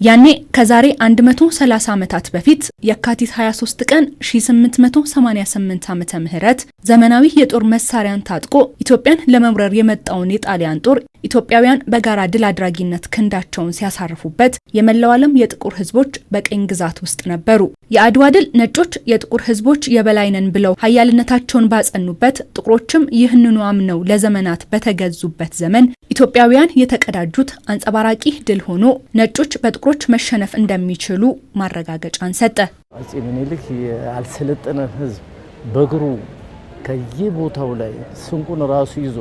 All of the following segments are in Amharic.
ያኔ ከዛሬ 130 ዓመታት በፊት የካቲት 23 ቀን 1888 ዓመተ ምህረት ዘመናዊ የጦር መሳሪያን ታጥቆ ኢትዮጵያን ለመውረር የመጣውን የጣሊያን ጦር ኢትዮጵያውያን በጋራ ድል አድራጊነት ክንዳቸውን ሲያሳርፉበት የመላው ዓለም የጥቁር ሕዝቦች በቀኝ ግዛት ውስጥ ነበሩ። የአድዋ ድል ነጮች የጥቁር ሕዝቦች የበላይ ነን ብለው ኃያልነታቸውን ባጸኑበት፣ ጥቁሮችም ይህንኑ አምነው ለዘመናት በተገዙበት ዘመን ኢትዮጵያውያን የተቀዳጁት አንጸባራቂ ድል ሆኖ ነጮች በጥቁሮች መሸነፍ እንደሚችሉ ማረጋገጫን ሰጠ። አፄ ምኒልክ ያልሰለጠነ ሕዝብ በእግሩ ከየቦታው ላይ ስንቁን ራሱ ይዞ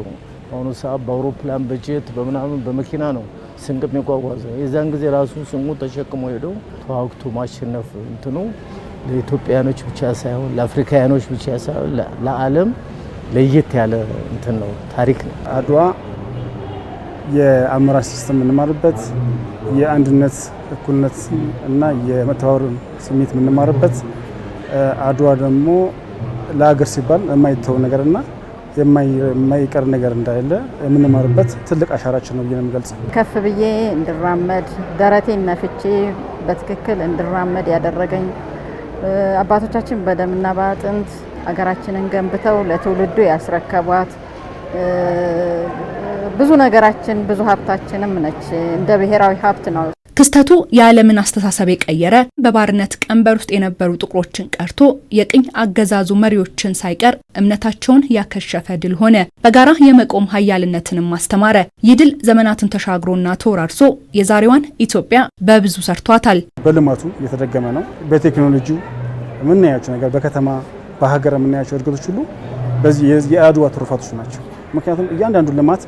አሁን ሰዓት በአውሮፕላን በጀት በምናምን በመኪና ነው ስንቅ የሚጓጓዘው። የዛን ጊዜ ራሱ ስንቁ ተሸክሞ ሄዶ ተዋግቶ ማሸነፍ እንትኑ ለኢትዮጵያኖች ብቻ ሳይሆን ለአፍሪካውያኖች ብቻ ሳይሆን ለዓለም ለየት ያለ እንትን ነው፣ ታሪክ ነው። አድዋ የአመራር ሲስተም የምንማርበት፣ የአንድነት እኩልነት እና የመተባበር ስሜት የምንማርበት፣ አድዋ ደግሞ ለሀገር ሲባል የማይተው ነገርና የማይቀር ነገር እንዳለ የምንማርበት ትልቅ አሻራችን ነው ብዬ ነው የምገልጸው። ከፍ ብዬ እንድራመድ ደረቴን ነፍቼ በትክክል እንድራመድ ያደረገኝ አባቶቻችን በደምና በአጥንት ሀገራችንን ገንብተው ለትውልዱ ያስረከቧት ብዙ ነገራችን ብዙ ሀብታችንም ነች። እንደ ብሔራዊ ሀብት ነው። ክስተቱ የዓለምን አስተሳሰብ የቀየረ፣ በባርነት ቀንበር ውስጥ የነበሩ ጥቁሮችን ቀርቶ የቅኝ አገዛዙ መሪዎችን ሳይቀር እምነታቸውን ያከሸፈ ድል ሆነ። በጋራ የመቆም ኃያልነትንም አስተማረ። ይህ ድል ዘመናትን ተሻግሮና ተወራርሶ የዛሬዋን ኢትዮጵያ በብዙ ሰርቷታል። በልማቱ እየተደገመ ነው። በቴክኖሎጂው የምናያቸው ነገር በከተማ በሀገር የምናያቸው እድገቶች ሁሉ በዚህ የአድዋ ትሩፋቶች ናቸው። ምክንያቱም እያንዳንዱ ልማት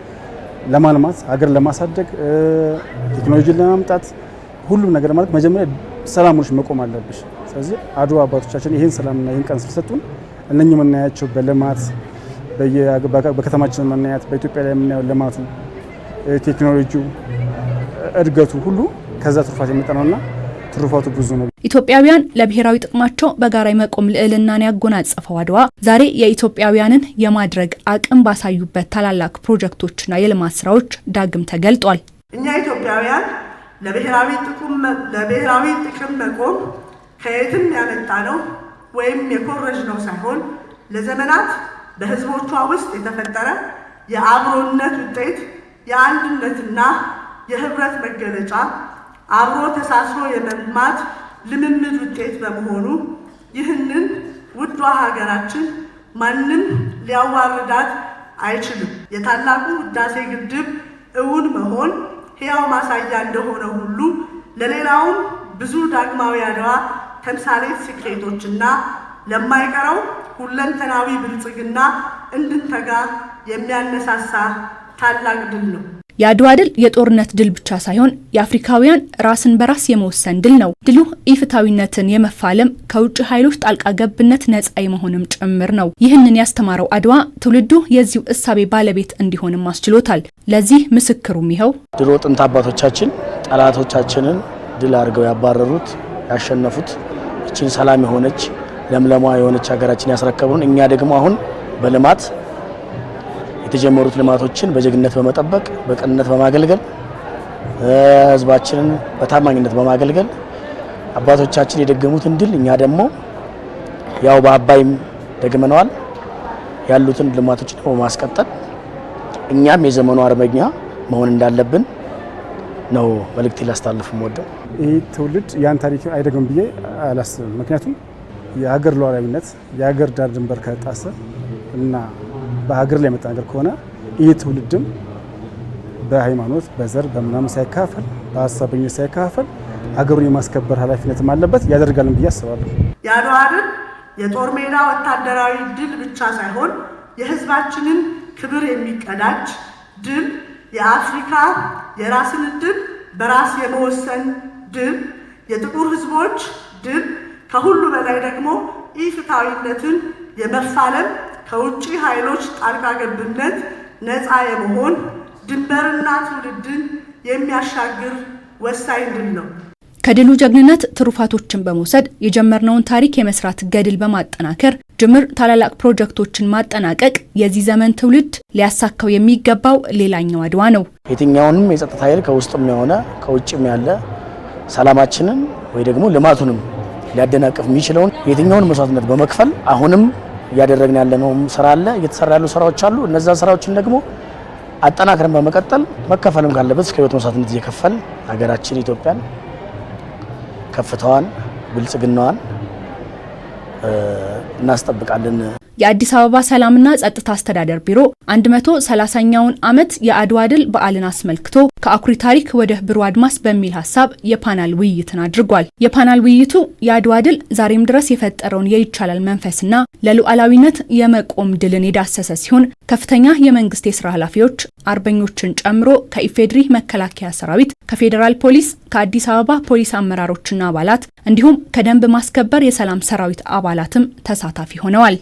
ለማልማት ሀገር ለማሳደግ ቴክኖሎጂን ለማምጣት ሁሉም ነገር ማለት መጀመሪያ ሰላሞች መቆም አለብሽ። ስለዚህ አድዋ አባቶቻችን ይህን ሰላምና ይህን ቀን ስለሰጡን እነኚህ የምናያቸው በልማት በከተማችን የምናያት በኢትዮጵያ ላይ የምናየው ልማቱ፣ ቴክኖሎጂው፣ እድገቱ ሁሉ ከዛ ትሩፋት የመጣ ነውና ትሩፋቱ ብዙ ነው። ኢትዮጵያውያን ለብሔራዊ ጥቅማቸው በጋራ የመቆም ልዕልናን ያጎናጸፈው አድዋ ዛሬ የኢትዮጵያውያንን የማድረግ አቅም ባሳዩበት ታላላቅ ፕሮጀክቶችና የልማት ስራዎች ዳግም ተገልጧል። እኛ ኢትዮጵያውያን ለብሔራዊ ጥቅም መቆም ከየትም ያመጣ ነው ወይም የኮረጅ ነው ሳይሆን ለዘመናት በሕዝቦቿ ውስጥ የተፈጠረ የአብሮነት ውጤት፣ የአንድነትና የህብረት መገለጫ፣ አብሮ ተሳስሮ የመልማት ልምምድ ውጤት በመሆኑ ይህንን ውዷ ሀገራችን ማንም ሊያዋርዳት አይችልም። የታላቁ ህዳሴ ግድብ እውን መሆን ሕያው ማሳያ እንደሆነ ሁሉ ለሌላውም ብዙ ዳግማዊ አድዋ ተምሳሌት ስኬቶችና ለማይቀረው ሁለንተናዊ ብልጽግና እንድንተጋ የሚያነሳሳ ታላቅ ድል ነው። የአድዋ ድል የጦርነት ድል ብቻ ሳይሆን የአፍሪካውያን ራስን በራስ የመወሰን ድል ነው። ድሉ ኢፍታዊነትን የመፋለም ከውጭ ኃይሎች ጣልቃ ገብነት ነፃ የመሆንም ጭምር ነው። ይህንን ያስተማረው አድዋ ትውልዱ የዚሁ እሳቤ ባለቤት እንዲሆንም አስችሎታል። ለዚህ ምስክሩም ይኸው ድሮ ጥንት አባቶቻችን ጠላቶቻችንን ድል አድርገው ያባረሩት ያሸነፉት፣ እችን ሰላም የሆነች ለምለሟ የሆነች ሀገራችን ያስረከቡን፣ እኛ ደግሞ አሁን በልማት የተጀመሩት ልማቶችን በጀግነት በመጠበቅ በቅንነት በማገልገል ህዝባችንን በታማኝነት በማገልገል አባቶቻችን የደገሙትን ድል እኛ ደግሞ ያው በአባይም ደግመነዋል። ያሉትን ልማቶችን በማስቀጠል እኛም የዘመኑ አርበኛ መሆን እንዳለብን ነው መልእክት ላስተላልፍ የምወደው። ይህ ትውልድ ያን ታሪክ አይደግም ብዬ አላስብም። ምክንያቱም የሀገር ሉዓላዊነት የሀገር ዳር ድንበር ከጣሰ እና በሀገር ላይ የመጣ ነገር ከሆነ ይህ ትውልድም በሃይማኖት በዘር በምናምን ሳይካፈል በሀሳበኞች ሳይካፈል ሀገሩን የማስከበር ኃላፊነትም አለበት ያደርጋልን ብዬ አስባለሁ። የአድዋ ድል የጦር ሜዳ ወታደራዊ ድል ብቻ ሳይሆን የህዝባችንን ክብር የሚቀዳጅ ድል፣ የአፍሪካ የራስን ዕድል በራስ የመወሰን ድል፣ የጥቁር ህዝቦች ድል፣ ከሁሉ በላይ ደግሞ ኢፍትሐዊነትን የመፋለም ከውጭ ኃይሎች ጣልቃ ገብነት ነፃ የመሆን ድንበርና ትውልድን የሚያሻግር ወሳኝ ድል ነው። ከድሉ ጀግንነት ትሩፋቶችን በመውሰድ የጀመርነውን ታሪክ የመስራት ገድል በማጠናከር ጅምር ታላላቅ ፕሮጀክቶችን ማጠናቀቅ የዚህ ዘመን ትውልድ ሊያሳካው የሚገባው ሌላኛው አድዋ ነው። የትኛውንም የጸጥታ ኃይል ከውስጥም የሆነ ከውጭም ያለ ሰላማችንን ወይ ደግሞ ልማቱንም ሊያደናቅፍ የሚችለውን የትኛውን መስዋዕትነት በመክፈል አሁንም እያደረግን ያለነው ስራ አለ፣ እየተሰራ ያሉ ስራዎች አሉ። እነዛ ስራዎችን ደግሞ አጠናክረን በመቀጠል መከፈልም ካለበት እስከ ህይወት መስዋዕትነት እየከፈል ሀገራችን ኢትዮጵያን ከፍታዋን ብልጽግናዋን እናስጠብቃለን። የአዲስ አበባ ሰላምና ጸጥታ አስተዳደር ቢሮ 130ኛውን ዓመት የአድዋ ድል በዓልን አስመልክቶ ከአኩሪ ታሪክ ወደ ብሩህ አድማስ በሚል ሀሳብ የፓናል ውይይትን አድርጓል። የፓናል ውይይቱ የአድዋ ድል ዛሬም ድረስ የፈጠረውን የይቻላል መንፈስና ለሉዓላዊነት የመቆም ድልን የዳሰሰ ሲሆን ከፍተኛ የመንግስት የስራ ኃላፊዎች አርበኞችን ጨምሮ ከኢፌድሪ መከላከያ ሰራዊት፣ ከፌዴራል ፖሊስ፣ ከአዲስ አበባ ፖሊስ አመራሮችና አባላት እንዲሁም ከደንብ ማስከበር የሰላም ሰራዊት አባላትም ተሳታፊ ሆነዋል።